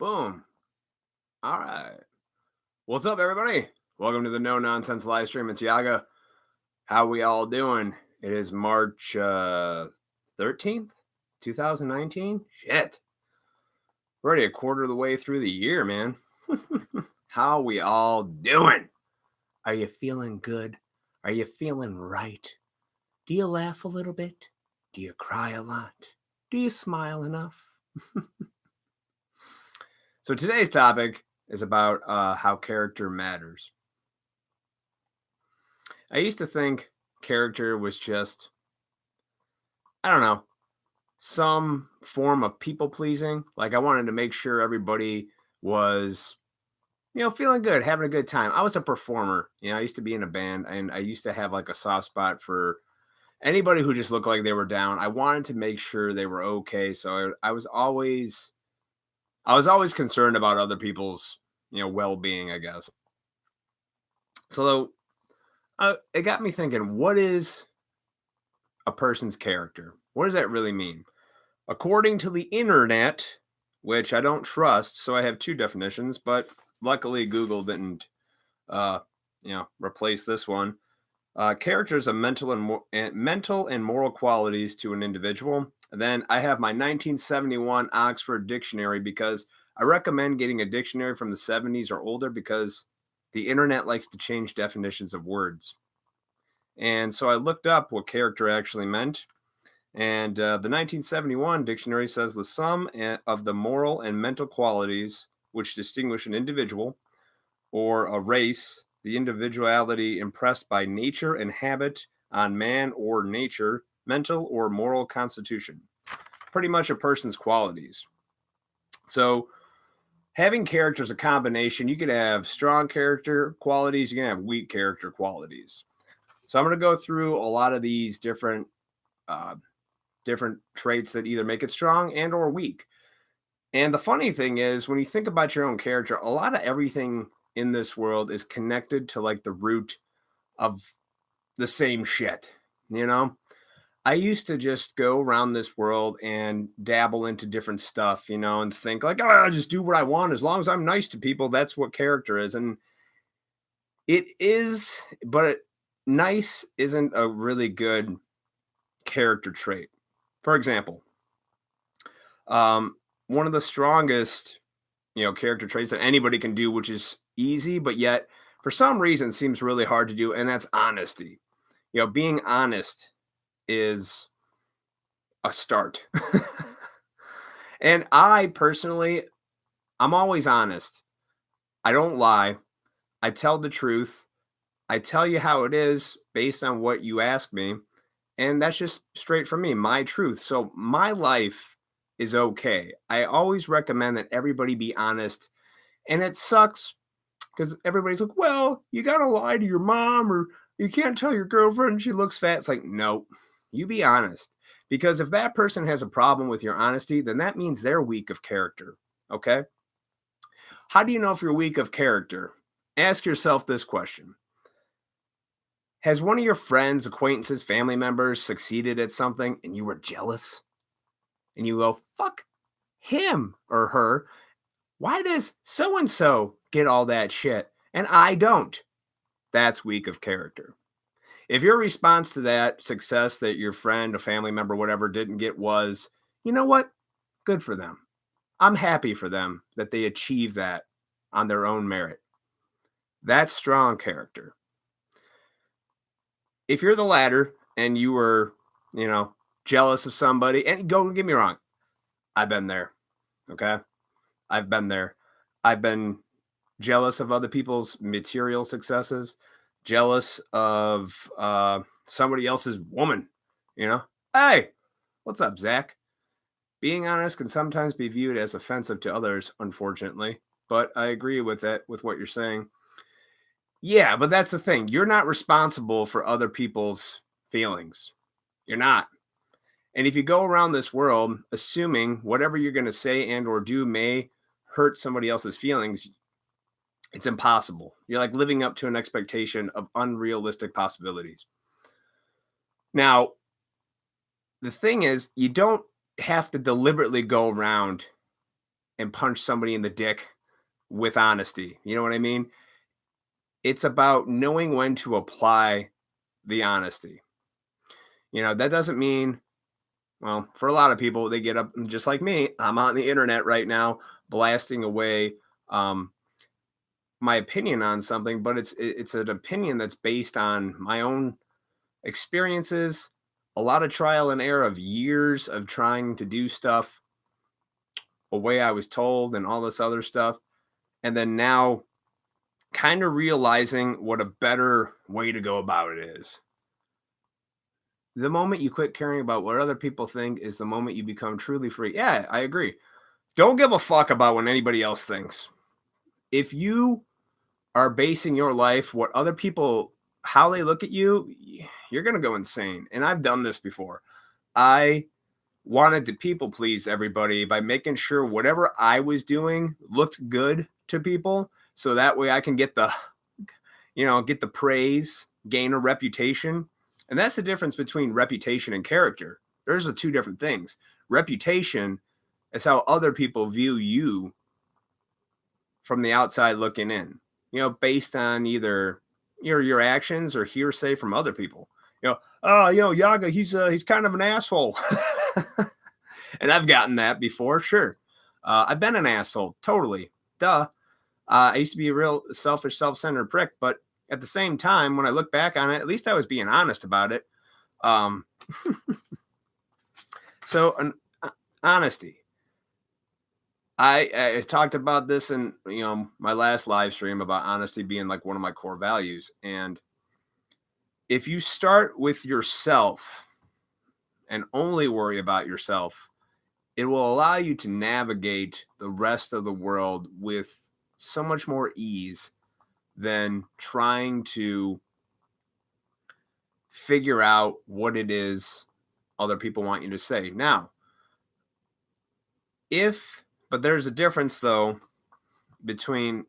Boom. All right. What's up, everybody? Welcome to the No Nonsense live stream. It's Yaga. How we all doing? It is March 13th, 2019. Shit. We're already a quarter of the way through the year, man. How we all doing? Are you feeling good? Are you feeling right? Do you laugh a little bit? Do you cry a lot? Do you smile enough? So today's topic is about how character matters. I used to think character was just, I don't know, some form of people pleasing. Like I wanted to make sure everybody was, feeling good, having a good time. I was a performer. I used to be in a band and I used to have like a soft spot for anybody who just looked like they were down. I wanted to make sure they were okay. So I was always concerned about other people's, well-being, I guess. So it got me thinking, what is a person's character? What does that really mean? According to the internet, which I don't trust, so I have two definitions, but luckily Google didn't, replace this one. Character is a mental and moral qualities to an individual. And then I have my 1971 Oxford Dictionary because I recommend getting a dictionary from the 70s or older because the internet likes to change definitions of words. And so I looked up what character actually meant. And the 1971 dictionary says the sum of the moral and mental qualities which distinguish an individual or a race, the individuality impressed by nature and habit on man or nature, mental or moral constitution. Pretty much a person's qualities. So having character is a combination. You can have strong character qualities, you can have weak character qualities. So I'm going to go through a lot of these different traits that either make it strong and or weak. And the funny thing is, when you think about your own character, a lot of everything in this world is connected to like the root of the same shit. I used to just go around this world and dabble into different stuff, and think like, oh, I'll just do what I want as long as I'm nice to people. That's what character is. And it is, but nice isn't a really good character trait. For example, one of the strongest, character traits that anybody can do, which is easy, but yet for some reason seems really hard to do, and that's honesty. Being honest is a start. And I personally, I'm always honest. I don't lie. I tell the truth. I tell you how it is based on what you ask me. And that's just straight from me, my truth. So my life is okay. I always recommend that everybody be honest. And it sucks because everybody's like, well, you got to lie to your mom or you can't tell your girlfriend she looks fat. It's like, no, you be honest. Because if that person has a problem with your honesty, then that means they're weak of character. Okay? How do you know if you're weak of character? Ask yourself this question. Has one of your friends, acquaintances, family members succeeded at something and you were jealous? And you go, fuck him or her. Why does so-and-so get all that shit and I don't? That's weak of character. If your response to that success that your friend, a family member, whatever didn't get was, you know what? Good for them. I'm happy for them that they achieve that on their own merit. That's strong character. If you're the latter and you were, jealous of somebody, and don't get me wrong, I've been there. Okay. I've been there. I've been jealous of other people's material successes, jealous of somebody else's woman, Hey, what's up, Zach? Being honest can sometimes be viewed as offensive to others, unfortunately, but I agree with that, with what you're saying. Yeah, but that's the thing. You're not responsible for other people's feelings. You're not. And if you go around this world assuming whatever you're going to say and or do may hurt somebody else's feelings, it's impossible. You're like living up to an expectation of unrealistic possibilities. Now, the thing is, you don't have to deliberately go around and punch somebody in the dick with honesty. You know what I mean? It's about knowing when to apply the honesty. That doesn't mean, well, for a lot of people, they get up just like me. I'm on the internet right now blasting away um, my opinion on something, but it's an opinion that's based on my own experiences, a lot of trial and error of years of trying to do stuff a way I was told and all this other stuff. And then now kind of realizing what a better way to go about it is. The moment you quit caring about what other people think is the moment you become truly free. Yeah, I agree. Don't give a fuck about what anybody else thinks. If you are basing your life, what other people, how they look at you, you're going to go insane. And I've done this before. I wanted to people please everybody by making sure whatever I was doing looked good to people. So that way I can get the praise, gain a reputation. And that's the difference between reputation and character. Those are two different things. Reputation is how other people view you from the outside looking in, based on either your actions or hearsay from other people. Yaga, he's kind of an asshole. And I've gotten that before, sure. I've been an asshole, totally. Duh. I used to be a real selfish, self-centered prick, but at the same time, when I look back on it, at least I was being honest about it. So honesty. I talked about this in my last live stream about honesty being like one of my core values. And if you start with yourself and only worry about yourself, it will allow you to navigate the rest of the world with so much more ease than trying to figure out what it is other people want you to say. Now, but there's a difference though between,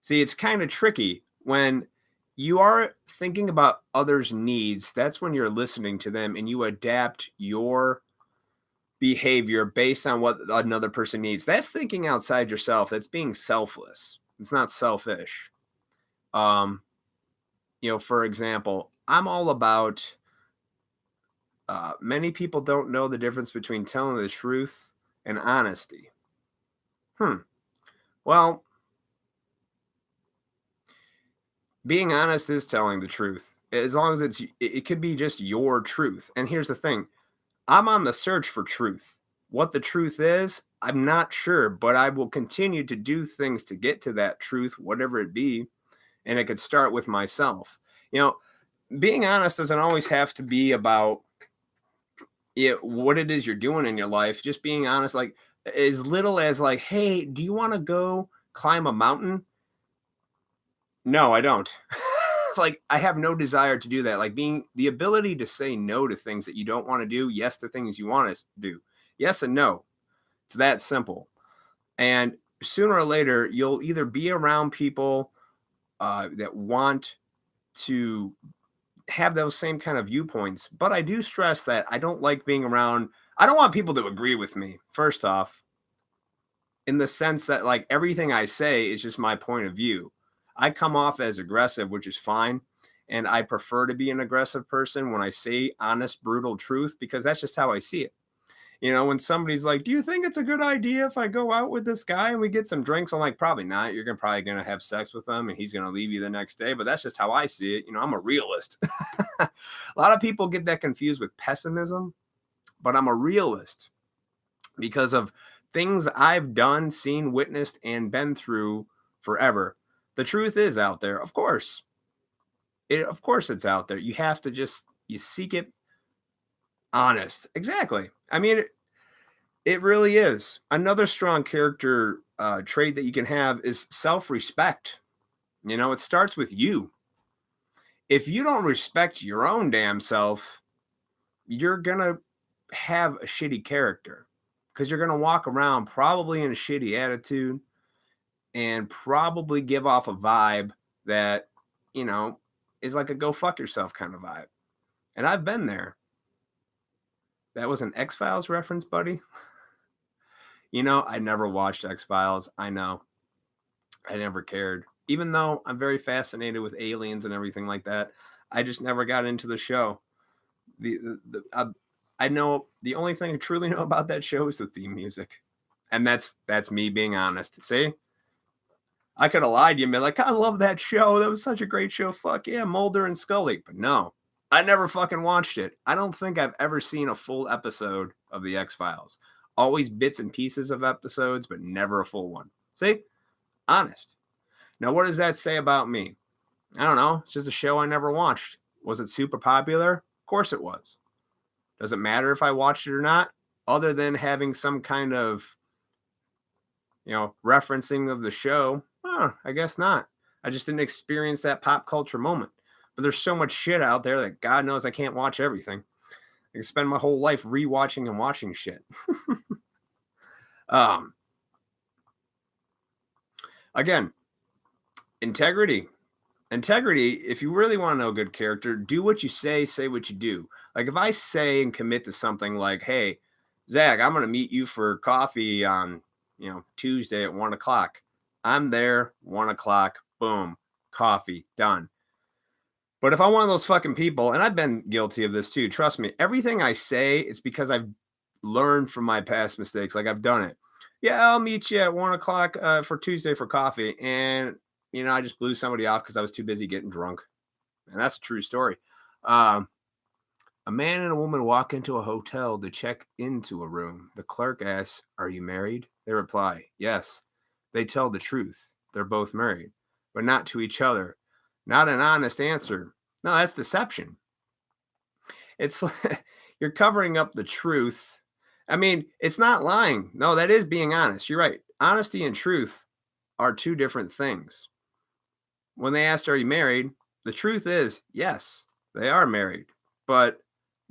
it's kind of tricky when you are thinking about others' needs. That's when you're listening to them and you adapt your behavior based on what another person needs. That's thinking outside yourself. That's being selfless. It's not selfish. For example, I'm all about, many people don't know the difference between telling the truth and honesty. Well, being honest is telling the truth, as long as it could be just your truth. And here's the thing. I'm on the search for truth. What the truth is, I'm not sure, but I will continue to do things to get to that truth, whatever it be. And it could start with myself. Being honest doesn't always have to be about what it is you're doing in your life. Just being honest, like as little as like, hey, do you want to go climb a mountain? No, I don't. Like, I have no desire to do that. Like, being the ability to say no to things that you don't want to do, yes to things you want to do. Yes and no. It's that simple. And sooner or later, you'll either be around people that want to have those same kind of viewpoints. But I do stress that I don't like being around, I don't want people to agree with me, first off, in the sense that like everything I say is just my point of view. I come off as aggressive, which is fine. And I prefer to be an aggressive person when I say honest, brutal truth, because that's just how I see it. When somebody's like, do you think it's a good idea if I go out with this guy and we get some drinks? I'm like, probably not. You're probably going to have sex with him and he's going to leave you the next day. But that's just how I see it. I'm a realist. A lot of people get that confused with pessimism, but I'm a realist because of things I've done, seen, witnessed, and been through forever. The truth is out there, of course. Of course it's out there. You have to you seek it honest. Exactly. I mean, it really is. Another strong character trait that you can have is self-respect. It starts with you. If you don't respect your own damn self, you're going to have a shitty character because you're going to walk around probably in a shitty attitude and probably give off a vibe that, is like a go fuck yourself kind of vibe. And I've been there. That was an X-Files reference, buddy. You know, I never watched X-Files. I know. I never cared. Even though I'm very fascinated with aliens and everything like that, I just never got into the show. I know the only thing I truly know about that show is the theme music. And that's me being honest. See? I could have lied to you and been like, I love that show. That was such a great show. Fuck yeah, Mulder and Scully. But no, I never fucking watched it. I don't think I've ever seen a full episode of the X-Files. Always bits and pieces of episodes, but never a full one. See? Honest. Now, what does that say about me? I don't know. It's just a show I never watched. Was it super popular? Of course it was. Does it matter if I watched it or not? Other than having some kind of, referencing of the show, I guess not. I just didn't experience that pop culture moment. But there's so much shit out there that God knows I can't watch everything. I can spend my whole life rewatching and watching shit. Again, integrity. Integrity, if you really want to know a good character, do what you say what you do. Like if I say and commit to something like, hey, Zach, I'm going to meet you for coffee on, Tuesday at 1 o'clock. I'm there, 1 o'clock, boom, coffee, done. But if I'm one of those fucking people, and I've been guilty of this too, trust me, everything I say, it's because I've learned from my past mistakes. Like I've done it. Yeah, I'll meet you at 1 o'clock for Tuesday for coffee. And I just blew somebody off because I was too busy getting drunk. And that's a true story. A man and a woman walk into a hotel to check into a room. The clerk asks, "Are you married?" They reply, "Yes." They tell the truth. They're both married, but not to each other. Not an honest answer. No, that's deception. It's like you're covering up the truth. I mean, it's not lying. No, that is being honest. You're right. Honesty and truth are two different things. When they asked, "Are you married?" The truth is, yes, they are married. But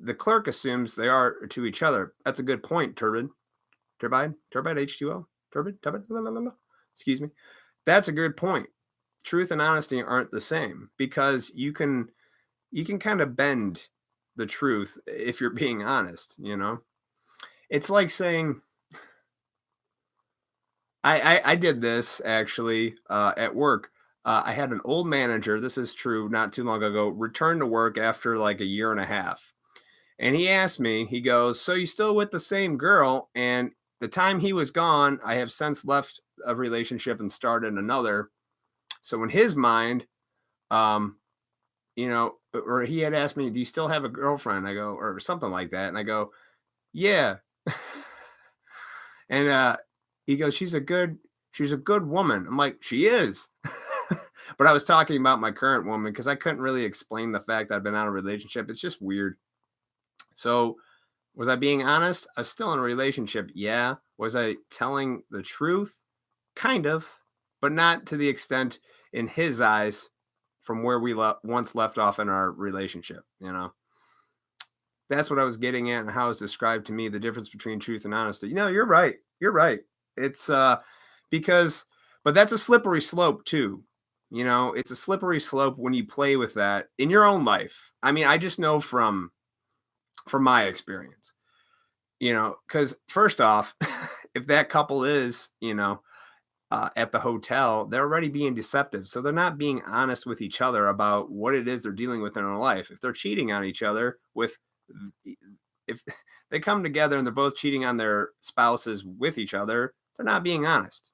the clerk assumes they are to each other. That's a good point, Turbid H2O. Turbid. Excuse me. That's a good point. Truth and honesty aren't the same because you can kind of bend the truth if you're being honest, It's like saying, I did this actually at work. I had an old manager, this is true, not too long ago, return to work after like a year and a half. And he asked me, he goes, "So you still with the same girl?" And the time he was gone, I have since left a relationship and started another. So in his mind, or he had asked me, "Do you still have a girlfriend?" I go, or something like that. And I go, "Yeah." And he goes, she's a good woman. I'm like, "She is." But I was talking about my current woman because I couldn't really explain the fact that I've been out of a relationship. It's just weird. So was I being honest? I was still in a relationship. Yeah. Was I telling the truth? Kind of, but not to the extent in his eyes from where we once left off in our relationship. That's what I was getting at and how it's described to me, the difference between truth and honesty. You're right. You're right. It's because, but that's a slippery slope too. It's a slippery slope when you play with that in your own life. I mean, I just know from my experience, because first off, if that couple is, at the hotel, they're already being deceptive. So they're not being honest with each other about what it is they're dealing with in their life. If they're cheating on each other if they come together and they're both cheating on their spouses with each other, they're not being honest.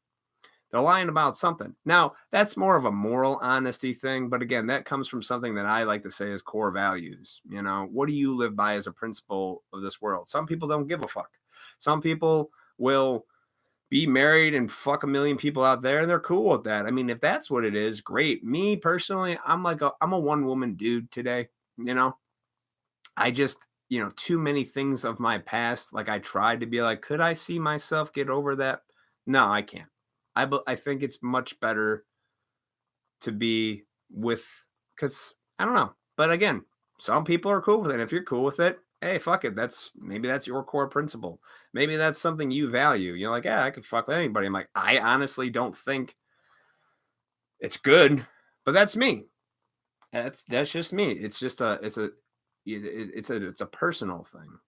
They're lying about something. Now, that's more of a moral honesty thing. But again, that comes from something that I like to say is core values. What do you live by as a principle of this world? Some people don't give a fuck. Some people will be married and fuck a million people out there and they're cool with that. I mean, if that's what it is, great. Me personally, I'm a one woman dude today. I just, too many things of my past. Like I tried to be like, could I see myself get over that? No, I can't. I think it's much better to be with, because I don't know. But again, some people are cool with it. If you're cool with it, hey, fuck it. Maybe that's your core principle. Maybe that's something you value. You're like, yeah, I could fuck with anybody. I'm like, I honestly don't think it's good, but that's me. That's just me. It's just it's a personal thing.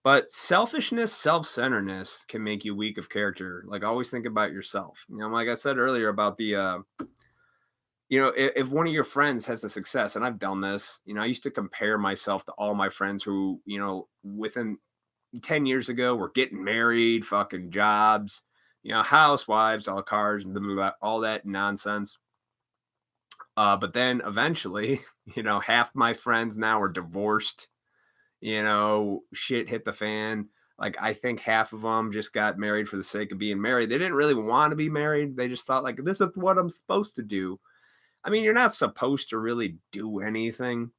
But selfishness, self-centeredness can make you weak of character. Like always think about yourself. Like I said earlier about the if one of your friends has a success, and I've done this, I used to compare myself to all my friends who, within 10 years ago were getting married, fucking jobs, housewives, all cars, and blah, blah, blah, all that nonsense. But then eventually, half my friends now are divorced, shit hit the fan. Like I think half of them just got married for the sake of being married. They didn't really want to be married. They just thought like, this is what I'm supposed to do. I mean, you're not supposed to really do anything,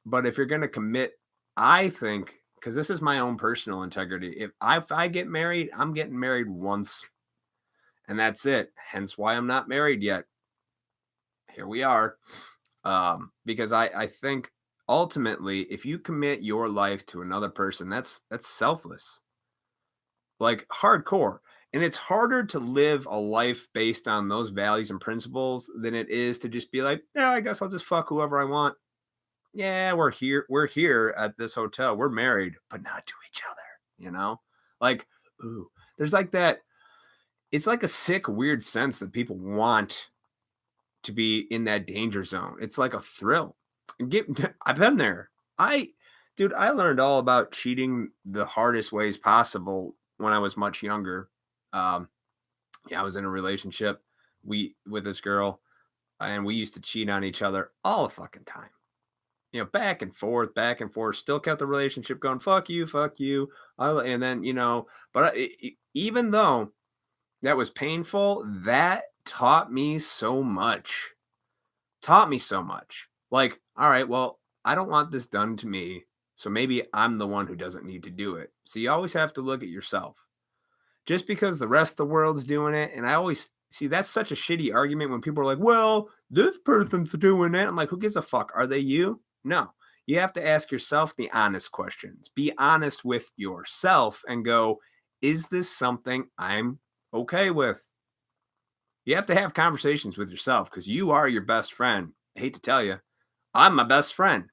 but if you're going to commit, I think, because this is my own personal integrity, if I get married, I'm getting married once and that's it. Hence why I'm not married yet. Here we are. Because I think ultimately, if you commit your life to another person, that's selfless, like hardcore. And it's harder to live a life based on those values and principles than it is to just be like, yeah, I guess I'll just fuck whoever I want. Yeah, we're here at this hotel. We're married, but not to each other, Like, ooh, there's like that. It's like a sick, weird sense that people want to be in that danger zone. It's like a thrill. I've been there. Dude, I learned all about cheating the hardest ways possible when I was much younger. Yeah, I was in a relationship with this girl, and we used to cheat on each other all the fucking time. Back and forth, back and forth. Still kept the relationship going. Fuck you, fuck you. And then but even though that was painful, that taught me so much. Taught me so much. Like, all right, well, I don't want this done to me. So maybe I'm the one who doesn't need to do it. So you always have to look at yourself. Just because the rest of the world's doing it, and I always see that's such a shitty argument when people are like, well, this person's doing it. I'm like, who gives a fuck? Are they you? No. You have to ask yourself the honest questions. Be honest with yourself and go, is this something I'm okay with? You have to have conversations with yourself because you are your best friend. I hate to tell you, I'm my best friend.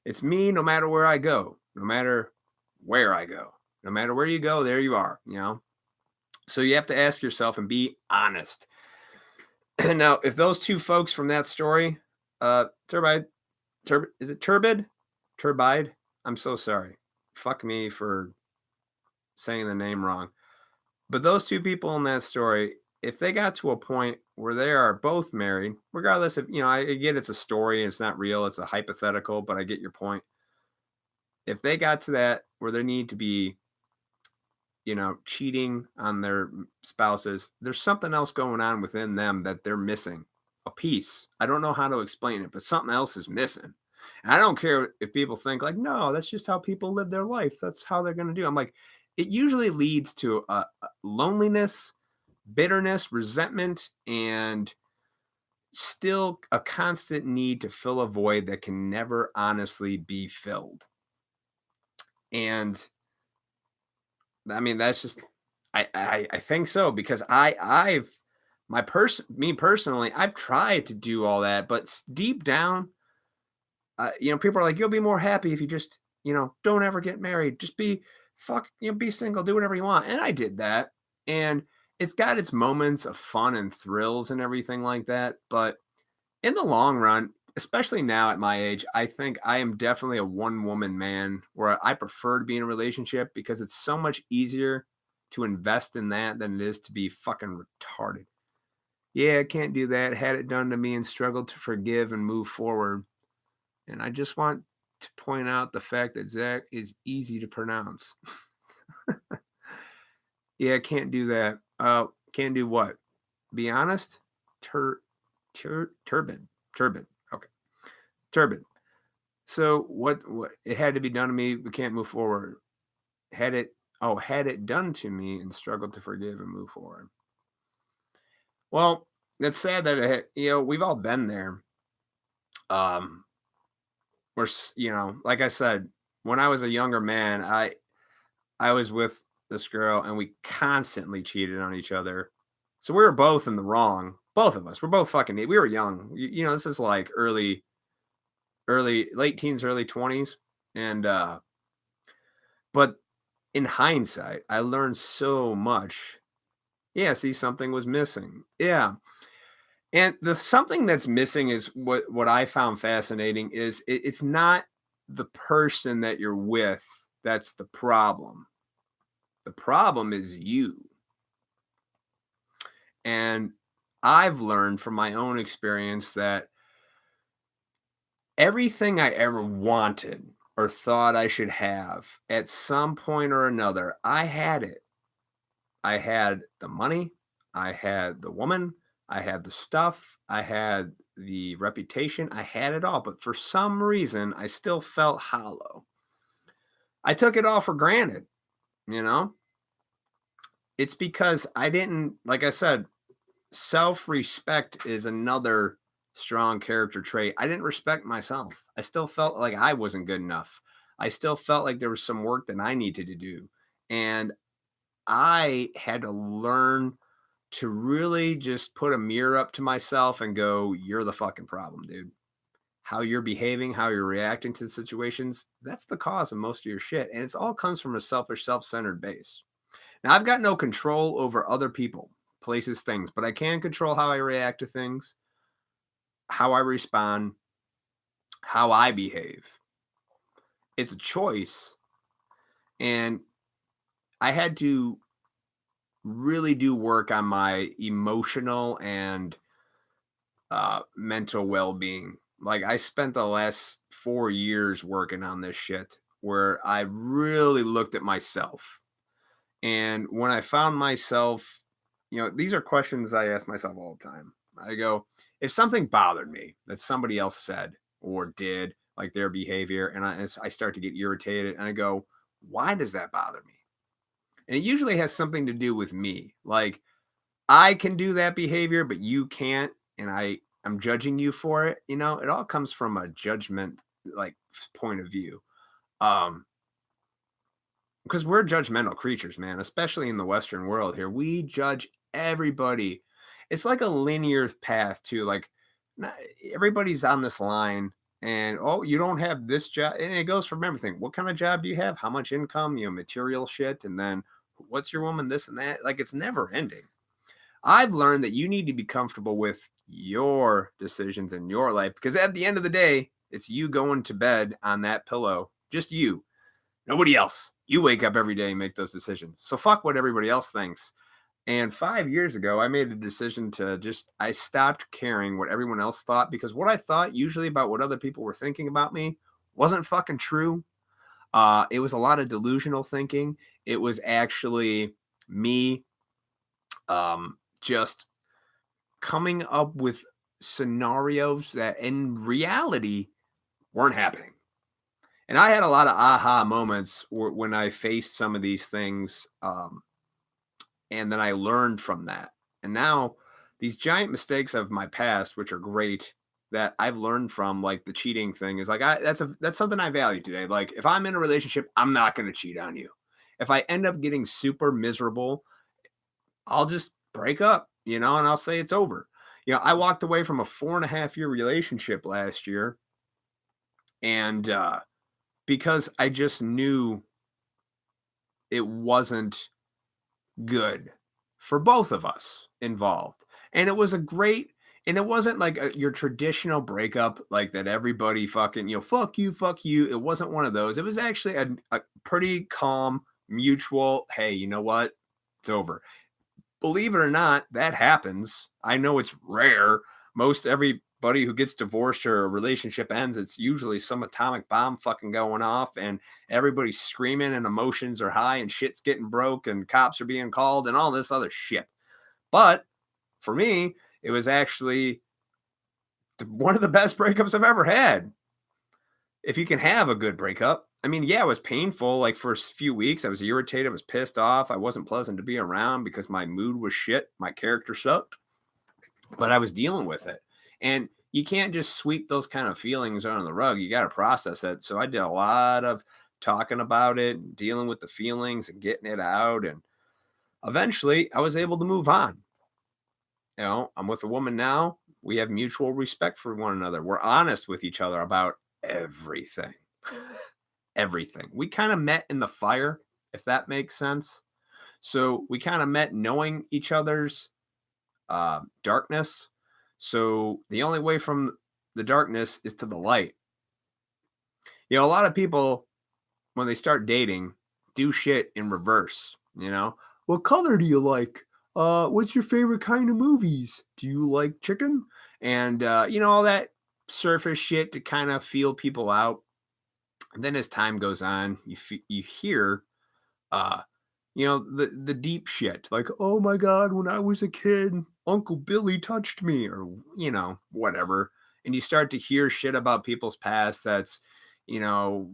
It's me no matter where I go, no matter where I go. No matter where you go, there you are, So you have to ask yourself and be honest. Now, if those two folks from that story, is it Turbid? Turbide? I'm so sorry. Fuck me for saying the name wrong. But those two people in that story, if they got to a point where they are both married, regardless of, I get it's a story and it's not real, it's a hypothetical, but I get your point. If they got to that where they need to be, cheating on their spouses, there's something else going on within them that they're missing. A piece. I don't know how to explain it, but something else is missing. And I don't care if people think like, no, that's just how people live their life. That's how they're going to do. I'm like, it usually leads to loneliness, bitterness, resentment, and still a constant need to fill a void that can never honestly be filled. And I mean, that's just, I think so, because me personally, I've tried to do all that, but deep down, people are like, you'll be more happy if you just, don't ever get married. Just be be single, do whatever you want. And I did that. And it's got its moments of fun and thrills and everything like that. But in the long run, especially now at my age, I think I am definitely a one-woman man where I prefer to be in a relationship because it's so much easier to invest in that than it is to be fucking retarded. Yeah, I can't do that. Had it done to me and struggled to forgive and move forward. And I just want to point out the fact that Zach is easy to pronounce. Yeah, I can't do that. Can't do what? Be honest? Turbid. Okay. Turbid. So what it had to be done to me, we can't move forward. Had it done to me and struggled to forgive and move forward. Well, it's sad that we've all been there. We're like I said, when I was a younger man, I was with this girl and we constantly cheated on each other. So we were both in the wrong. Both of us. We're both fucking, we were young. This is like late teens, early 20s. And But in hindsight, I learned so much. Yeah, see, something was missing. Yeah. And the something that's missing is what I found fascinating is it's not the person that you're with that's the problem. The problem is you. And I've learned from my own experience that everything I ever wanted or thought I should have at some point or another, I had it. I had the money, I had the woman, I had the stuff, I had the reputation, I had it all. But for some reason, I still felt hollow. I took it all for granted, you know? It's because I didn't, like I said, self respect is another strong character trait. I didn't respect myself. I still felt like I wasn't good enough. I still felt like there was some work that I needed to do. And I had to learn to really just put a mirror up to myself and go, you're the fucking problem, dude. How you're behaving, how you're reacting to the situations, that's the cause of most of your shit. And it's all comes from a selfish, self centered base. Now, I've got no control over other people, places, things, but I can control how I react to things, how I respond, how I behave. It's a choice. And I had to really do work on my emotional and mental well-being. Like I spent the last 4 years working on this shit where I really looked at myself. And when I found myself, these are questions I ask myself all the time. I go, if something bothered me that somebody else said or did, like their behavior, and I start to get irritated, and I go, why does that bother me? And it usually has something to do with me. Like I can do that behavior, but you can't, and I'm judging you for it. It all comes from a judgment like point of view. Um, because we're judgmental creatures, man, especially in the Western world here. We judge everybody. It's like a linear path too. Like everybody's on this line, and oh, you don't have this job, and it goes from everything. What kind of job do you have? How much income? Material shit, and then what's your woman? This and that. Like it's never ending. I've learned that you need to be comfortable with your decisions in your life because at the end of the day, it's you going to bed on that pillow, just you. Nobody else. You wake up every day and make those decisions. So fuck what everybody else thinks. And 5 years ago, I made a decision to I stopped caring what everyone else thought because what I thought usually about what other people were thinking about me wasn't fucking true. It was a lot of delusional thinking. It was actually me just coming up with scenarios that in reality weren't happening. And I had a lot of aha moments when I faced some of these things. And then I learned from that. And now these giant mistakes of my past, which are great, that I've learned from, like the cheating thing, is like that's something I value today. Like if I'm in a relationship, I'm not going to cheat on you. If I end up getting super miserable, I'll just break up, and I'll say it's over. I walked away from a 4.5 year relationship last year, and because I just knew it wasn't good for both of us involved. And it was and it wasn't like your traditional breakup, like that everybody fucking, fuck you, fuck you. It wasn't one of those. It was actually a pretty calm, mutual, hey, you know what? It's over. Believe it or not, that happens. I know it's rare. Most everybody who gets divorced or a relationship ends, it's usually some atomic bomb fucking going off and everybody's screaming and emotions are high and shit's getting broke and cops are being called and all this other shit. But for me, it was actually one of the best breakups I've ever had. If you can have a good breakup. I mean, yeah, it was painful. Like for a few weeks, I was irritated, I was pissed off. I wasn't pleasant to be around because my mood was shit. My character sucked, but I was dealing with it. And you can't just sweep those kind of feelings under the rug. You got to process it. So I did a lot of talking about it, and dealing with the feelings and getting it out. And eventually I was able to move on. I'm with a woman now. We have mutual respect for one another. We're honest with each other about everything. everything. We kind of met in the fire, if that makes sense. So we kind of met knowing each other's darkness. So the only way from the darkness is to the light. A lot of people, when they start dating, do shit in reverse. What color do you like? What's your favorite kind of movies? Do you like chicken? And all that surface shit to kind of feel people out. And then as time goes on, you hear uh the deep shit, like, oh my god, when I was a kid, Uncle Billy touched me, or whatever. And you start to hear shit about people's past that's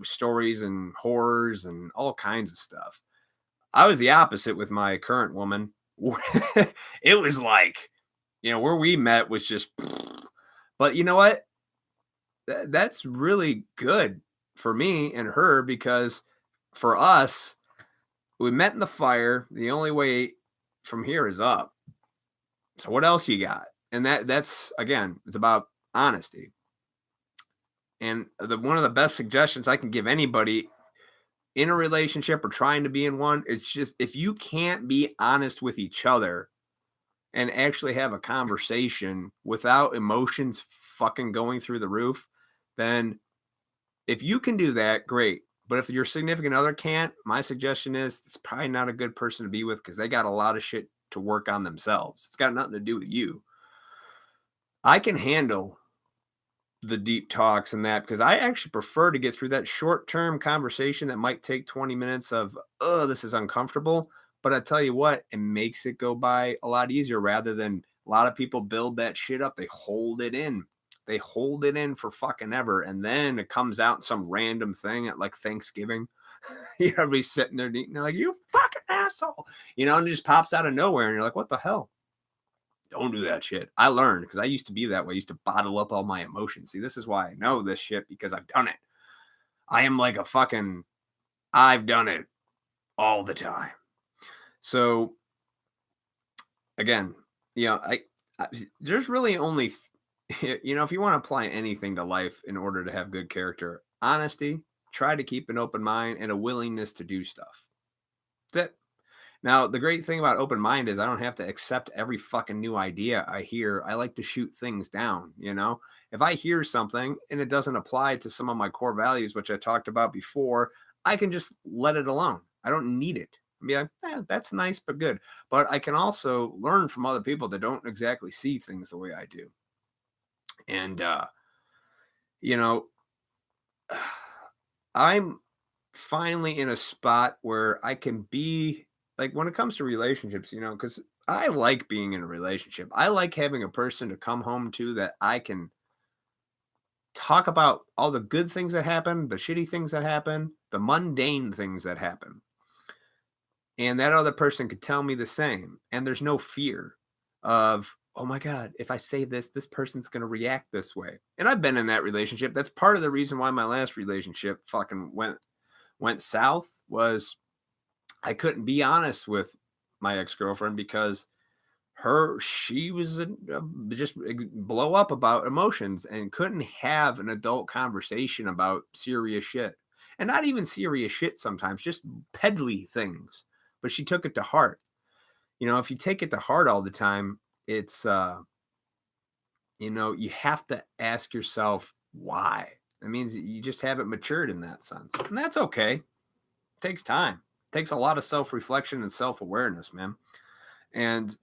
stories and horrors and all kinds of stuff. I was the opposite with my current woman. It was like, where we met was just but you know what, that's really good for me and her, because for us, we met in the fire. The only way from here is up. So what else you got? And that's again, it's about honesty. And one of the best suggestions I can give anybody in a relationship or trying to be in one, it's just, if you can't be honest with each other and actually have a conversation without emotions fucking going through the roof, then if you can do that, great. But if your significant other can't, my suggestion is it's probably not a good person to be with, because they got a lot of shit to work on themselves. It's got nothing to do with you. I can handle the deep talks and that, because I actually prefer to get through that short-term conversation that might take 20 minutes of, oh, this is uncomfortable. But I tell you what, it makes it go by a lot easier, rather than a lot of people build that shit up. They hold it in. They hold it in for fucking ever. And then it comes out in some random thing at like Thanksgiving. Everybody's sitting there eating, they're like, you fucking asshole. And it just pops out of nowhere. And you're like, what the hell? Don't do that shit. I learned, because I used to be that way. I used to bottle up all my emotions. See, this is why I know this shit, because I've done it. I am like I've done it all the time. So again, I there's really only, if you want to apply anything to life in order to have good character, honesty, try to keep an open mind, and a willingness to do stuff. That's it. Now, the great thing about open mind is I don't have to accept every fucking new idea I hear. I like to shoot things down. If I hear something and it doesn't apply to some of my core values, which I talked about before, I can just let it alone. I don't need it. Be like, that's nice, but good. But I can also learn from other people that don't exactly see things the way I do. And, I'm finally in a spot where I can be, like, when it comes to relationships, because I like being in a relationship. I like having a person to come home to that I can talk about all the good things that happen, the shitty things that happen, the mundane things that happen. And that other person could tell me the same. And there's no fear of, oh my God, if I say this, this person's going to react this way. And I've been in that relationship. That's part of the reason why my last relationship fucking went south, was I couldn't be honest with my ex-girlfriend, because she was just blow up about emotions and couldn't have an adult conversation about serious shit. And not even serious shit sometimes, just peddly things. But she took it to heart. If you take it to heart all the time, it's you have to ask yourself why. It means you just haven't matured in that sense. And that's okay. It takes time. It takes a lot of self-reflection and self-awareness, man. And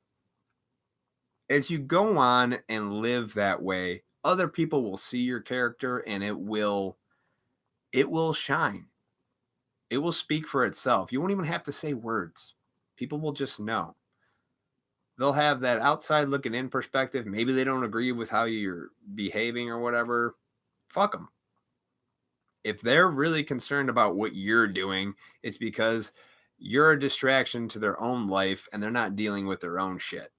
as you go on and live that way, other people will see your character, and it will shine. It will speak for itself. You won't even have to say words. People will just know. They'll have that outside looking in perspective. Maybe they don't agree with how you're behaving or whatever. Fuck them. If they're really concerned about what you're doing, it's because you're a distraction to their own life and they're not dealing with their own shit.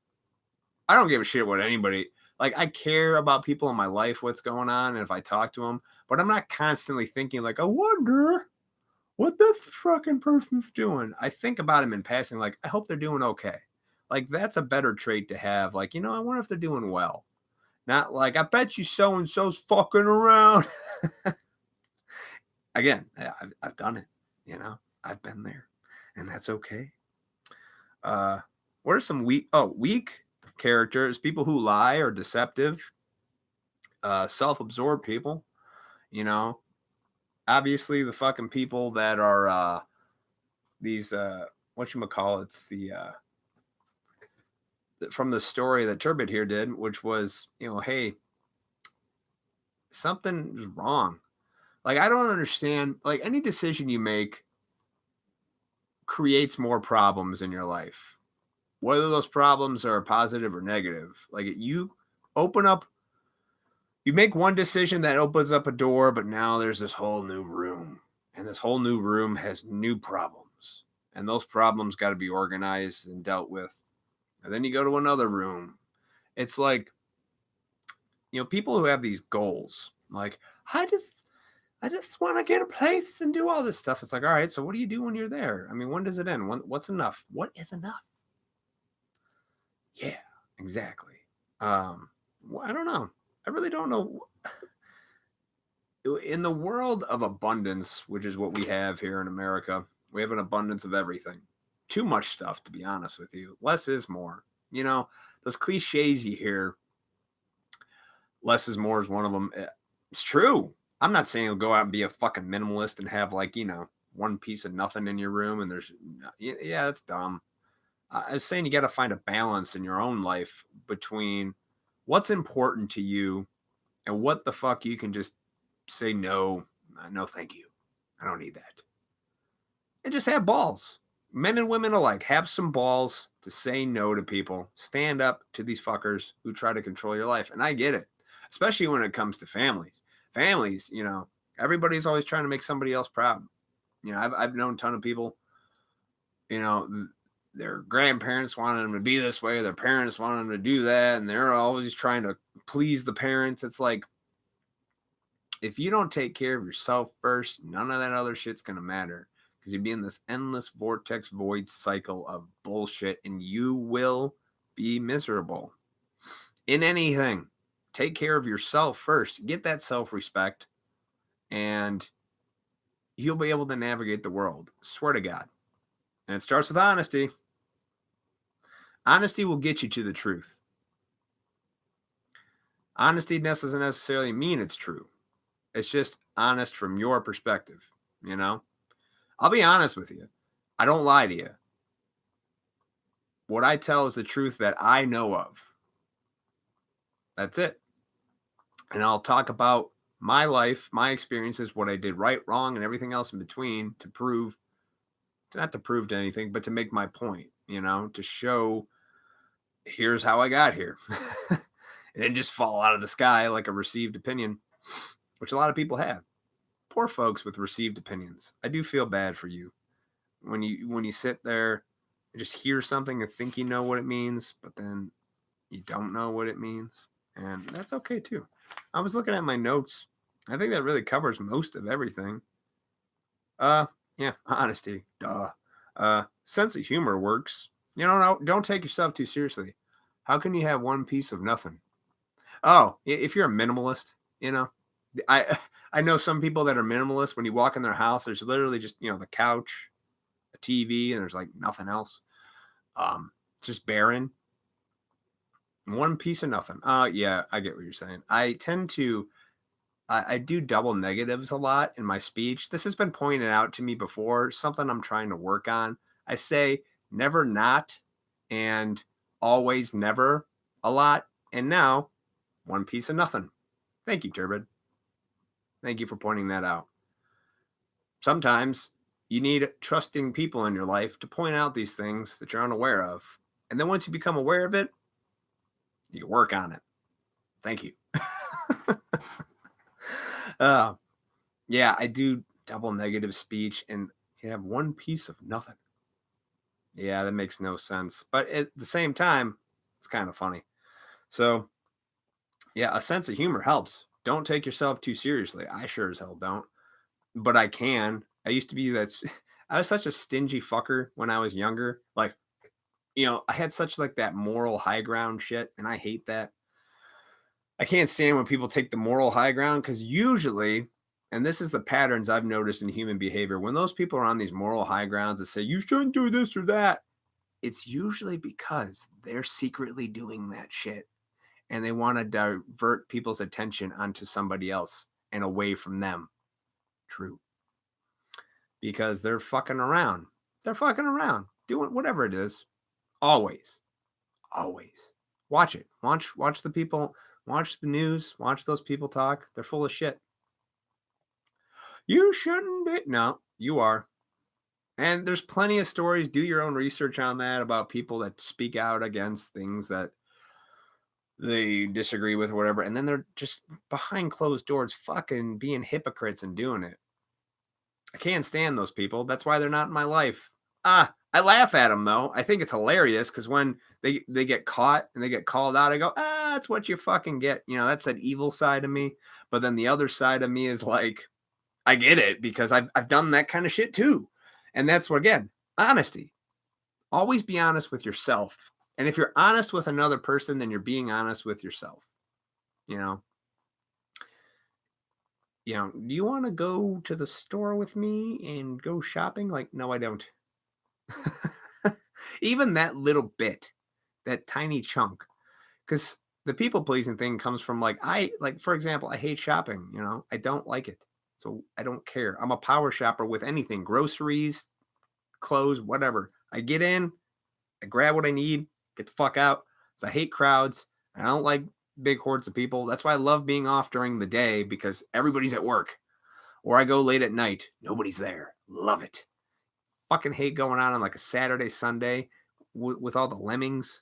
I don't give a shit what anybody, like, I care about people in my life, what's going on, and if I talk to them, but I'm not constantly thinking like, I wonder what this fucking person's doing. I think about them in passing, like, I hope they're doing okay. Like, that's a better trait to have. Like, I wonder if they're doing well. Not like, I bet you so-and-so's fucking around. Again, I've done it. I've been there, and that's okay. What are some weak characters? People who lie or deceptive, self-absorbed people. You know, obviously the fucking people that are these whatchamacallits, the from the story that Turbid here did, which was, hey, something's wrong. Like, I don't understand. Like, any decision you make creates more problems in your life, whether those problems are positive or negative. Like, you make one decision that opens up a door, but now there's this whole new room, and this whole new room has new problems, and those problems got to be organized and dealt with. And then you go to another room. It's like, people who have these goals, like, I just want to get a place and do all this stuff. It's like, all right, so what do you do when you're there? I mean, when does it end? What's enough? What is enough? Yeah, exactly. I don't know. I really don't know. In the world of abundance, which is what we have here in America, we have an abundance of everything. Too much stuff, to be honest with you. Less is more. Those cliches you hear, less is more is one of them. It's true. I'm not saying go out and be a fucking minimalist and have, like, one piece of nothing in your room and there's, yeah, that's dumb. I was saying you got to find a balance in your own life between what's important to you and what the fuck you can just say no, thank you. I don't need that. And just have balls. Men and women alike, have some balls to say no to people. Stand up to these fuckers who try to control your life. And I get it, especially when it comes to families. Families, everybody's always trying to make somebody else proud. I've known a ton of people, their grandparents wanted them to be this way, their parents wanted them to do that, and they're always trying to please the parents. It's like, if you don't take care of yourself first, none of that other shit's going to matter, because you'd be in this endless vortex void cycle of bullshit, and you will be miserable in anything. Take care of yourself first. Get that self-respect, and you'll be able to navigate the world. Swear to God. And it starts with honesty. Honesty will get you to the truth. Honesty doesn't necessarily mean it's true. It's just honest from your perspective, I'll be honest with you. I don't lie to you. What I tell is the truth that I know of. That's it. And I'll talk about my life, my experiences, what I did right, wrong, and everything else in between not to prove to anything, but to make my point, to show, here's how I got here. It didn't just fall out of the sky like a received opinion, which a lot of people have. Poor folks with received opinions. I do feel bad for you when you sit there and just hear something and think you know what it means, but then you don't know what it means, and that's okay too. I was looking at my notes. I think that really covers most of everything. Yeah, honesty. Duh. Sense of humor works. Don't take yourself too seriously. How can you have one piece of nothing? Oh, if you're a minimalist, I know some people that are minimalist. When you walk in their house, there's literally just, the couch, a TV, and there's like nothing else. Just barren. One piece of nothing. Yeah, I get what you're saying. I do double negatives a lot in my speech. This has been pointed out to me before, something I'm trying to work on. I say never not and always never a lot. And now, one piece of nothing. Thank you, Turbid. Thank you for pointing that out. Sometimes you need trusting people in your life to point out these things that you're unaware of. And then once you become aware of it, you can work on it. Thank you. Yeah, I do double negative speech, and you have one piece of nothing. Yeah, that makes no sense. But at the same time, it's kind of funny. So, yeah, a sense of humor helps. Don't take yourself too seriously. I sure as hell don't. But I can. I used to be I was such a stingy fucker when I was younger. Like, I had such like that moral high ground shit, and I hate that. I can't stand when people take the moral high ground, because usually, and this is the patterns I've noticed in human behavior. When those people are on these moral high grounds that say, you shouldn't do this or that, it's usually because they're secretly doing that shit. And they want to divert people's attention onto somebody else and away from them. True. Because they're fucking around. They're fucking around. Doing whatever it is. Always. Always. Watch it. Watch the people. Watch the news. Watch those people talk. They're full of shit. You shouldn't be. No, you are. And there's plenty of stories. Do your own research on that about people that speak out against things that they disagree with or whatever. And then they're just behind closed doors fucking being hypocrites and doing it. I can't stand those people. That's why they're not in my life. I laugh at them, though. I think it's hilarious because when they get caught and they get called out, I go, that's what you fucking get. You know, that's that evil side of me. But then the other side of me is like, I get it because I've done that kind of shit too. And that's what, again, honesty. Always be honest with yourself. And if you're honest with another person, then you're being honest with yourself. You know, do you want to go to the store with me and go shopping? Like, no, I don't. Even that little bit, that tiny chunk, because the people pleasing thing comes from for example, I hate shopping. I don't like it, so I don't care. I'm a power shopper with anything, groceries, clothes, whatever. I get in, I grab what I need, get the fuck out. So I hate crowds. I don't like big hordes of people. That's why I love being off during the day because everybody's at work. Or I go late at night, nobody's there. Love it. Fucking hate going out on like a Saturday, Sunday with all the lemmings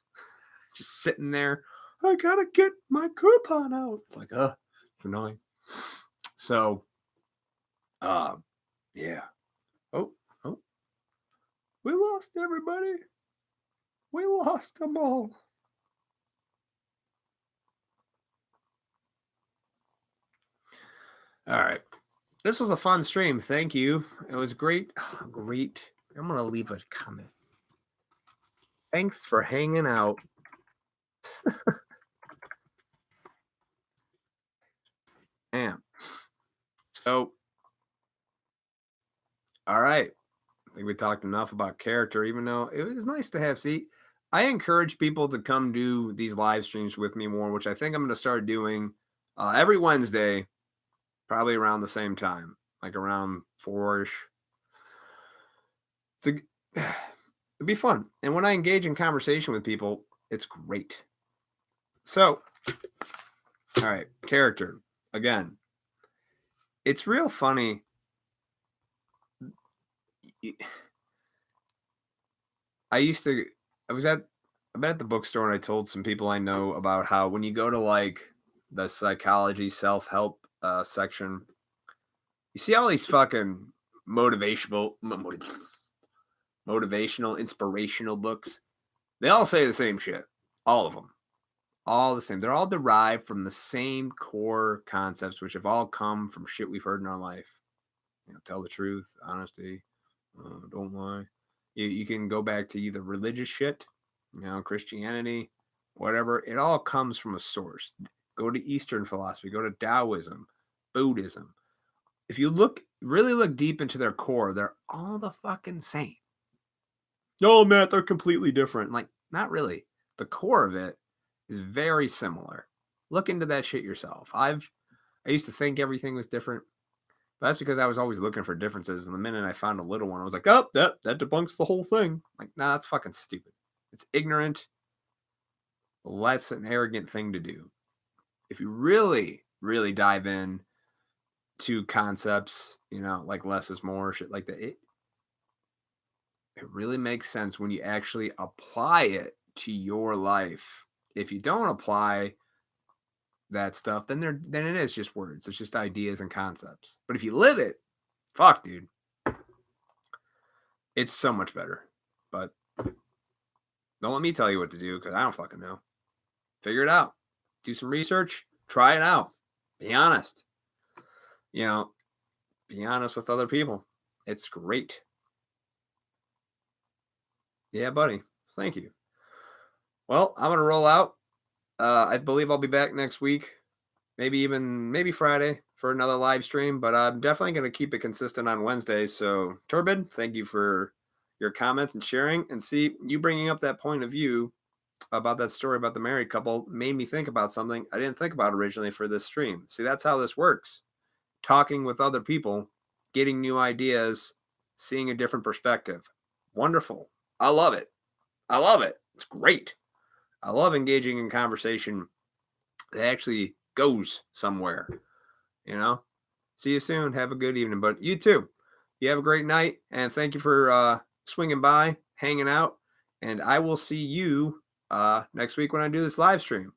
just sitting there. I gotta get my coupon out. It's like, it's annoying. So, yeah. Oh, we lost everybody. We lost them all. All right. This was a fun stream. Thank you. It was great. Great. I'm going to leave a comment. Thanks for hanging out. Damn. So, all right. I think we talked enough about character, even though it was nice to have. See, I encourage people to come do these live streams with me more, which I think I'm going to start doing every Wednesday, probably around the same time, like around 4-ish. It'd be fun. And when I engage in conversation with people, it's great. So, all right, character. Again, it's real funny. I was at the bookstore and I told some people I know about how when you go to like the psychology self-help section, you see all these fucking motivational, inspirational books. They all say the same shit. All of them. All the same. They're all derived from the same core concepts, which have all come from shit we've heard in our life. Tell the truth, honesty, don't lie. You can go back to either religious shit, Christianity, whatever. It all comes from a source. Go to Eastern philosophy, go to Taoism, Buddhism. If you really look deep into their core, they're all the fucking same. No, Matt, they're completely different. Like, not really. The core of it is very similar. Look into that shit yourself. I used to think everything was different. But that's because I was always looking for differences. And the minute I found a little one, I was like, oh, that debunks the whole thing. Like, nah, that's fucking stupid. It's ignorant. That's an arrogant thing to do. If you really, really dive in to concepts, like less is more, shit like that, it really makes sense when you actually apply it to your life. If you don't apply that stuff, then it is just words. It's just ideas and concepts. But if you live it, fuck, dude, it's so much better. But don't let me tell you what to do because I don't fucking know. Figure it out. Do some research. Try it out. Be honest. Be honest with other people. It's great. Yeah, buddy. Thank you. Well, I'm gonna roll out. I believe I'll be back next week. Maybe Friday. for another live stream, but I'm definitely going to keep it consistent on Wednesdays. So, Turbid, thank you for your comments and sharing. And see, you bringing up that point of view about that story about the married couple made me think about something I didn't think about originally for this stream. See, that's how this works. Talking with other people, getting new ideas, seeing a different perspective. Wonderful. I love it. I love it. It's great. I love engaging in conversation that actually goes somewhere, you know? See you soon. Have a good evening. But you too. You have a great night. And thank you for swinging by, hanging out. And I will see you next week when I do this live stream.